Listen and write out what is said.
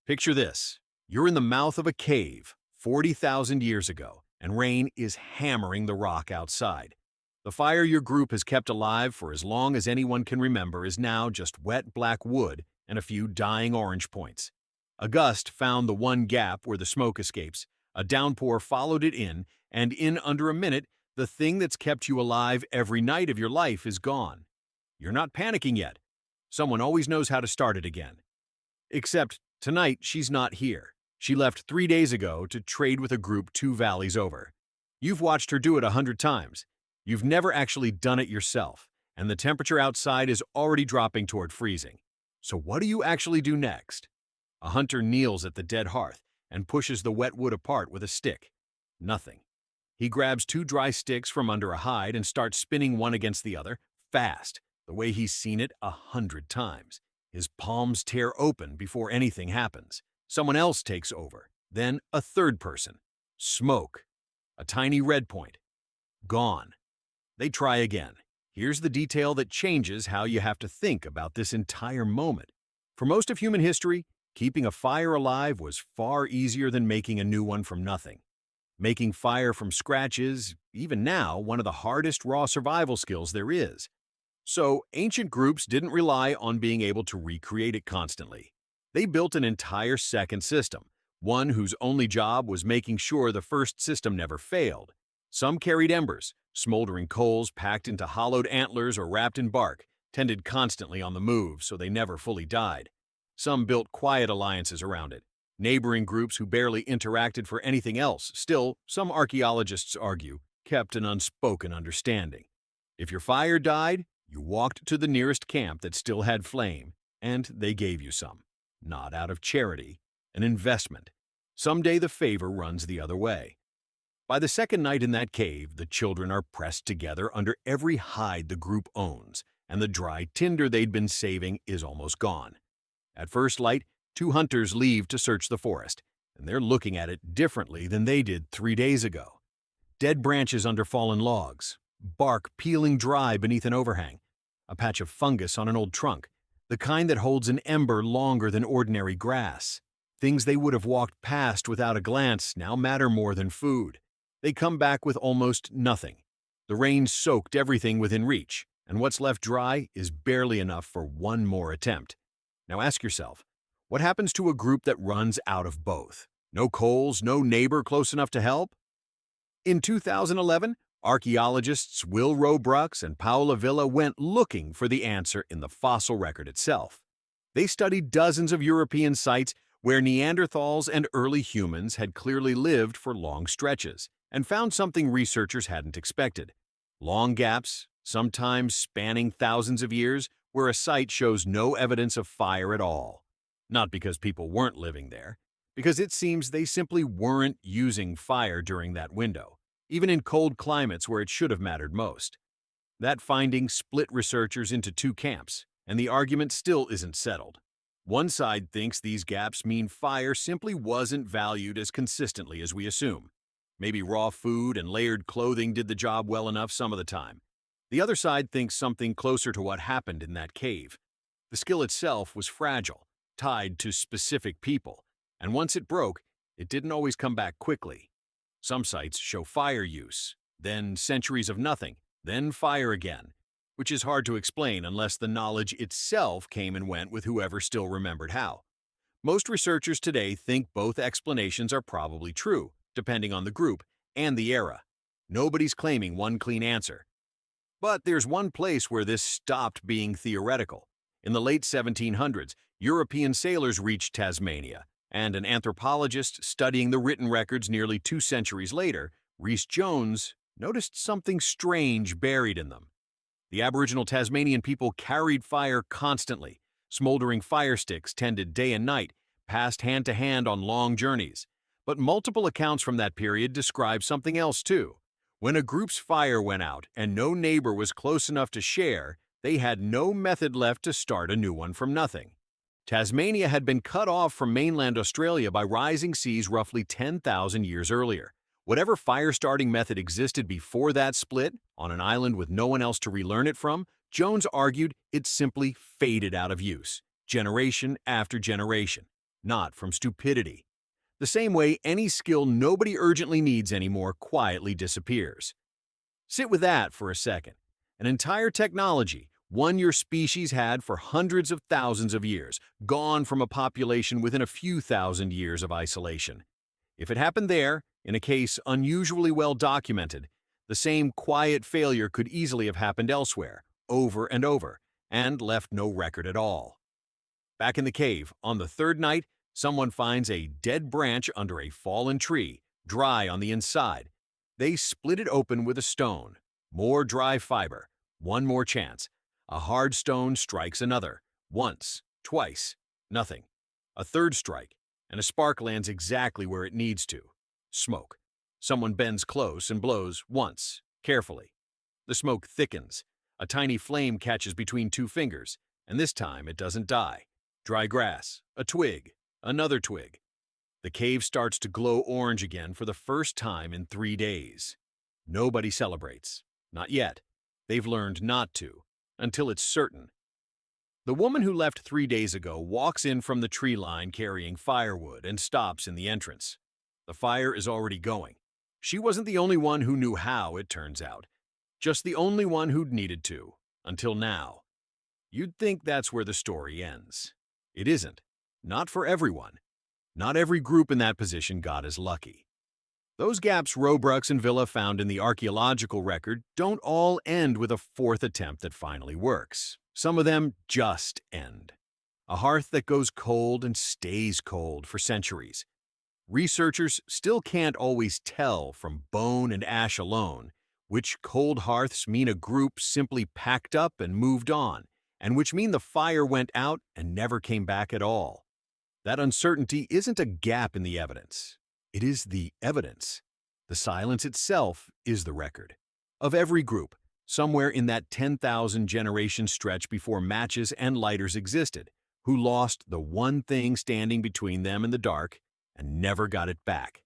Picture this. You're in the mouth of a cave 40,000 years ago, and rain is hammering the rock outside. The fire your group has kept alive for as long as anyone can remember is now just wet black wood and a few dying orange points. A gust found the one gap where the smoke escapes. A downpour followed it in, and in under a minute, the thing that's kept you alive every night of your life is gone. You're not panicking yet. Someone always knows how to start it again. Except tonight she's not here. She left 3 days ago to trade with a group 2 valleys over. You've watched her do it 100 times. You've never actually done it yourself, and the temperature outside is already dropping toward freezing. So what do you actually do next? A hunter kneels at the dead hearth and pushes the wet wood apart with a stick. Nothing. He grabs 2 dry sticks from under a hide and starts spinning one against the other, fast, the way he's seen it 100 times. His palms tear open before anything happens. Someone else takes over. Then a third person. Smoke. A tiny red point. Gone. They try again. Here's the detail that changes how you have to think about this entire moment. For most of human history, keeping a fire alive was far easier than making a new one from nothing. Making fire from scratch is, even now, one of the hardest raw survival skills there is. So, ancient groups didn't rely on being able to recreate it constantly. They built an entire second system, one whose only job was making sure the first system never failed. Some carried embers, smoldering coals packed into hollowed antlers or wrapped in bark, tended constantly on the move so they never fully died. Some built quiet alliances around it, neighboring groups who barely interacted for anything else. Still, some archaeologists argue, kept an unspoken understanding. If your fire died, you walked to the nearest camp that still had flame, and they gave you some. Not out of charity, an investment. Someday the favor runs the other way. By the second night in that cave, the children are pressed together under every hide the group owns, and the dry tinder they'd been saving is almost gone. At first light, 2 hunters leave to search the forest, and they're looking at it differently than they did 3 days ago. Dead branches under fallen logs, bark peeling dry beneath an overhang, a patch of fungus on an old trunk, the kind that holds an ember longer than ordinary grass. Things they would have walked past without a glance now matter more than food. They come back with almost nothing. The rain soaked everything within reach, and what's left dry is barely enough for one more attempt. Now ask yourself, what happens to a group that runs out of both? No coals, no neighbor close enough to help? In 2011, archaeologists Will Robrooks and Paula Villa went looking for the answer in the fossil record itself. They studied dozens of European sites where Neanderthals and early humans had clearly lived for long stretches, and found something researchers hadn't expected. Long gaps, sometimes spanning thousands of years, where a site shows no evidence of fire at all. Not because people weren't living there, because it seems they simply weren't using fire during that window, even in cold climates where it should have mattered most. That finding split researchers into 2 camps, and the argument still isn't settled. One side thinks these gaps mean fire simply wasn't valued as consistently as we assume. Maybe raw food and layered clothing did the job well enough some of the time. The other side thinks something closer to what happened in that cave. The skill itself was fragile, tied to specific people, and once it broke, it didn't always come back quickly. Some sites show fire use, then centuries of nothing, then fire again, which is hard to explain unless the knowledge itself came and went with whoever still remembered how. Most researchers today think both explanations are probably true, depending on the group and the era. Nobody's claiming one clean answer. But there's one place where this stopped being theoretical. In the late 1700s, European sailors reached Tasmania, and an anthropologist studying the written records nearly 2 centuries later, Rhys Jones, noticed something strange buried in them. The Aboriginal Tasmanian people carried fire constantly. Smoldering fire sticks tended day and night, passed hand to hand on long journeys. But multiple accounts from that period describe something else too. When a group's fire went out and no neighbor was close enough to share, they had no method left to start a new one from nothing. Tasmania had been cut off from mainland Australia by rising seas roughly 10,000 years earlier. Whatever fire-starting method existed before that split, on an island with no one else to relearn it from, Jones argued it simply faded out of use, generation after generation. not from stupidity. The same way any skill nobody urgently needs anymore quietly disappears. Sit with that for a second. An entire technology, one your species had for hundreds of thousands of years, gone from a population within a few thousand years of isolation. If it happened there, in a case unusually well documented, the same quiet failure could easily have happened elsewhere, over and over, and left no record at all. Back in the cave, on the third night, someone finds a dead branch under a fallen tree, dry on the inside. They split it open with a stone. More dry fiber. One more chance. A hard stone strikes another. Once, twice, nothing. A third strike, and a spark lands exactly where it needs to. Smoke. Someone bends close and blows once, carefully. The smoke thickens. A tiny flame catches between two fingers, and this time it doesn't die. Dry grass, a twig, another twig. The cave starts to glow orange again for the first time in 3 days. Nobody celebrates. Not yet. They've learned not to, until it's certain. The woman who left 3 days ago walks in from the tree line carrying firewood and stops in the entrance. The fire is already going. She wasn't the only one who knew how, it turns out. Just the only one who'd needed to, until now. You'd think that's where the story ends. It isn't. Not for everyone. Not every group in that position got as lucky. Those gaps Roebuck and Villa found in the archaeological record don't all end with a fourth attempt that finally works. Some of them just end. A hearth that goes cold and stays cold for centuries. Researchers still can't always tell from bone and ash alone which cold hearths mean a group simply packed up and moved on, and which mean the fire went out and never came back at all. That uncertainty isn't a gap in the evidence. It is the evidence. The silence itself is the record. Of every group, somewhere in that 10,000 generation stretch before matches and lighters existed, who lost the one thing standing between them and the dark and never got it back.